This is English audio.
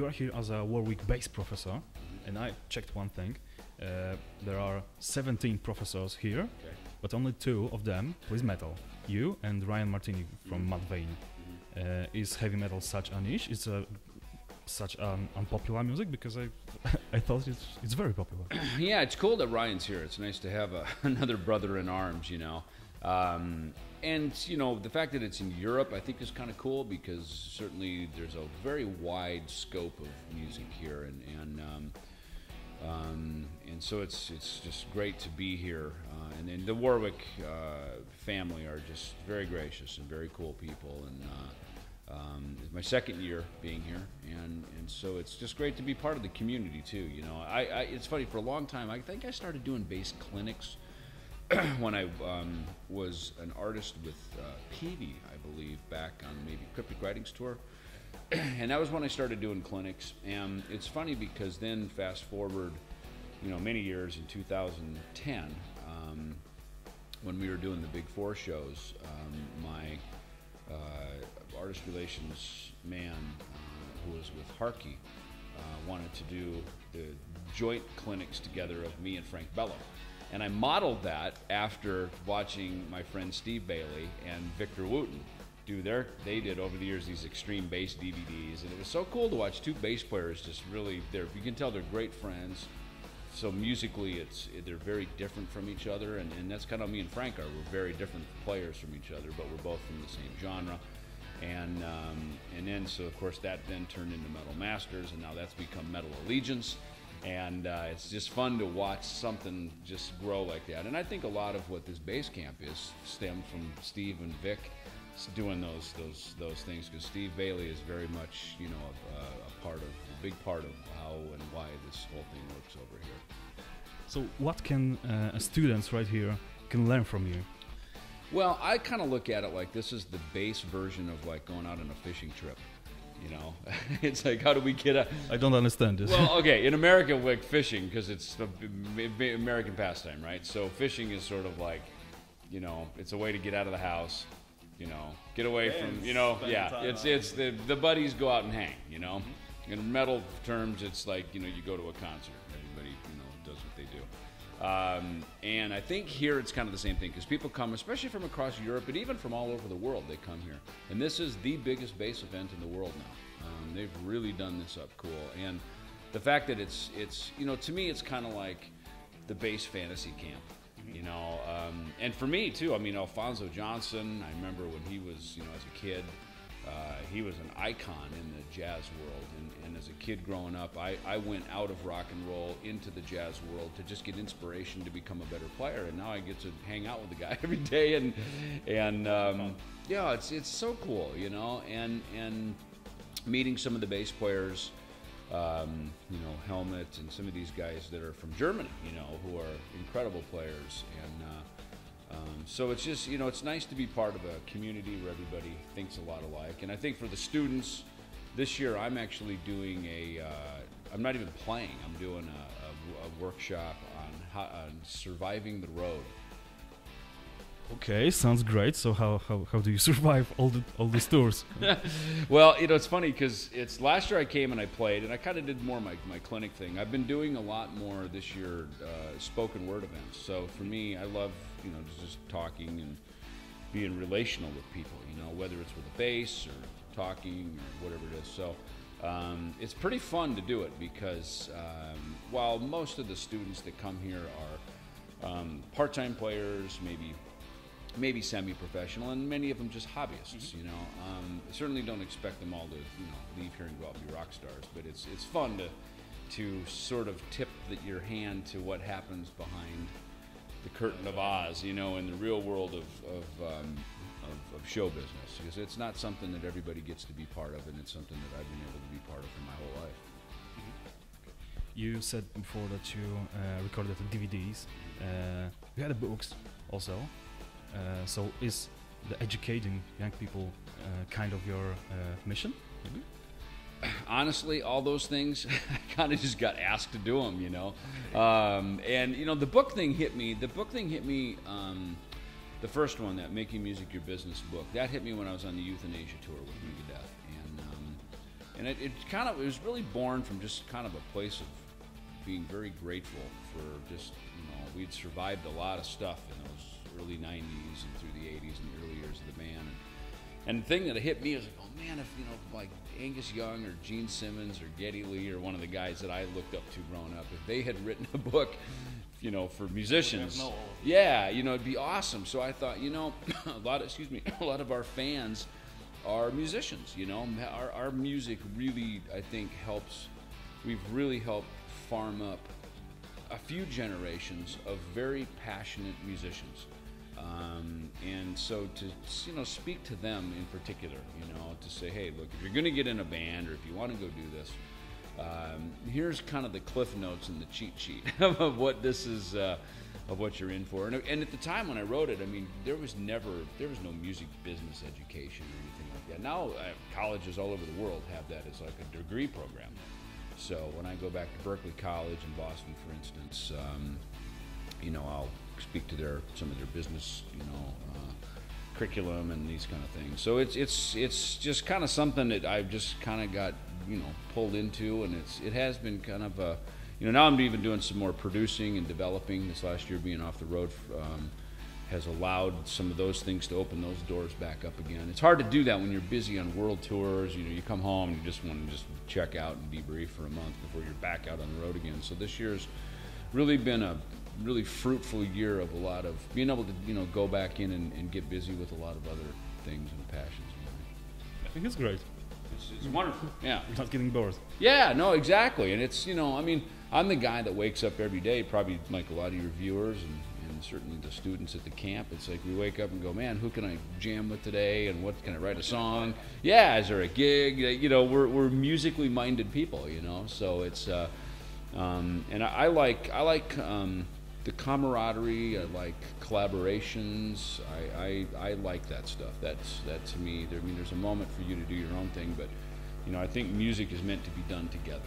you are here as a Warwick Bass professor, and I checked one thing. There are 17 professors here, but only 2 of them plays metal. You and Ryan Martini from Mudvayne. Is heavy metal such a niche? It's such unpopular music? Because I thought it's very popular. Yeah, it's cool that Ryan's here. It's nice to have another brother in arms, you know. And, you know, the fact that it's in Europe, I think is kind of cool because certainly there's a very wide scope of music here. And so it's just great to be here. And then the Warwick family are just very gracious and very cool people. And it's my second year being here, and so it's just great to be part of the community too. You know, it's funny, for a long time I think I started doing bass clinics when I was an artist with Peavy, I believe, back on maybe Cryptic Writings tour. And that was when I started doing clinics. And it's funny because then fast forward, you know, many years in 2010, when we were doing the Big Four shows, my artist relations man who was with Harkey wanted to do the joint clinics together of me and Frank Bello. And I modeled that after watching my friend Steve Bailey and Victor Wooten they did over the years these extreme bass DVDs, and it was so cool to watch 2 bass players just really, you can tell they're great friends. So musically they're very different from each other, and that's kind of me and Frank are. We're very different players from each other, but we're both from the same genre. And then, so of course that then turned into Metal Masters, and now that's become Metal Allegiance. And it's just fun to watch something just grow like that. And I think a lot of what this bass camp is stemmed from Steve and Vic doing those things, because Steve Bailey is very much, you know, a big part of how and why this whole thing works over here. So what can students right here can learn from you? Well, I kind of look at it like this is the base version of like going out on a fishing trip. You know, it's like, how do we get I don't understand this. Well, okay, in America, like fishing, because it's the American pastime, right? So fishing is sort of like, you know, it's a way to get out of the house, you know, get away from, you know, yeah, it's the buddies go out and hang, you know. In metal terms, it's like, you know, you go to a concert. Everybody, you know, does what they do. And I think here it's kind of the same thing, because people come, especially from across Europe, and even from all over the world, they come here. And this is the biggest bass event in the world now. They've really done this up cool. And the fact that it's you know, to me, it's kind of like the bass fantasy camp, you know. And for me, too, I mean, Alfonso Johnson, I remember when he was, you know, as a kid, he was an icon in the jazz world, and as a kid growing up, I went out of rock and roll into the jazz world to just get inspiration to become a better player, and now I get to hang out with the guy every day, and yeah, it's so cool, you know, and meeting some of the bass players, you know, Helmet and some of these guys that are from Germany, you know, who are incredible players, and so it's just, you know, it's nice to be part of a community where everybody thinks a lot alike. And I think for the students, this year I'm actually doing I'm not even playing, I'm doing a workshop on surviving the road. Okay, sounds great. So how do you survive all these tours? Well, you know, it's funny because last year I came and I played, and I kind of did more my clinic thing. I've been doing a lot more this year spoken word events. So for me, I love, you know, just talking and being relational with people, you know, whether it's with a bass or talking or whatever it is. So it's pretty fun to do it because while most of the students that come here are part-time players, maybe semi-professional, and many of them just hobbyists, you know. Certainly don't expect them all to, you know, leave here and go out and be rock stars, but it's fun to sort of tip your hand to what happens behind the curtain of Oz, you know, in the real world of show business, because it's not something that everybody gets to be part of, and it's something that I've been able to be part of for my whole life. You said before that you recorded the DVDs. You had the books also. So is the educating young people kind of your mission? Maybe? Honestly, all those things, I kind of just got asked to do them, you know. And, you know, the book thing hit me. The first one, that Making Music Your Business book, that hit me when I was on the Euthanasia tour with Megadeth. And it was really born from just kind of a place of being very grateful for just, we'd survived a lot of stuff in those early 90s and through the 80s and the early years of the band. And the thing that hit me was like, oh man, if, like Angus Young or Gene Simmons or Geddy Lee or one of the guys that I looked up to growing up, if they had written a book, for musicians, it'd be awesome. So I thought, a lot of our fans are musicians, our music really, I think, we've really helped farm up a few generations of very passionate musicians. And so to, speak to them in particular, to say, hey, look, if you're going to get in a band or if you want to go do this, here's kind of the cliff notes and the cheat sheet of what this is, of what you're in for. And at the time when I wrote it, I mean, there was no music business education or anything like that. Now colleges all over the world have that as like a degree program. So when I go back to Berkeley College in Boston, for instance, I'll speak to some of their business, curriculum and these kind of things. So it's just kind of something that I've just kind of got, pulled into, and it has been kind of a, now I'm even doing some more producing and developing. This last year being off the road has allowed some of those things to open those doors back up again. It's hard to do that when you're busy on world tours. You come home and you just want to just check out and debrief for a month before you're back out on the road again. So this year's really been a really fruitful year of a lot of being able to go back in and get busy with a lot of other things and passions. I think it's great. It's wonderful. Yeah, you're not getting bored. Yeah, no, exactly. And it's I'm the guy that wakes up every day, probably like a lot of your viewers and certainly the students at the camp. It's like we wake up and go, man, who can I jam with today, and what can I write a song? Yeah, is there a gig? We're musically minded people, So it's and I like the camaraderie. I like collaborations. I like that stuff. That to me. There's a moment for you to do your own thing, but I think music is meant to be done together.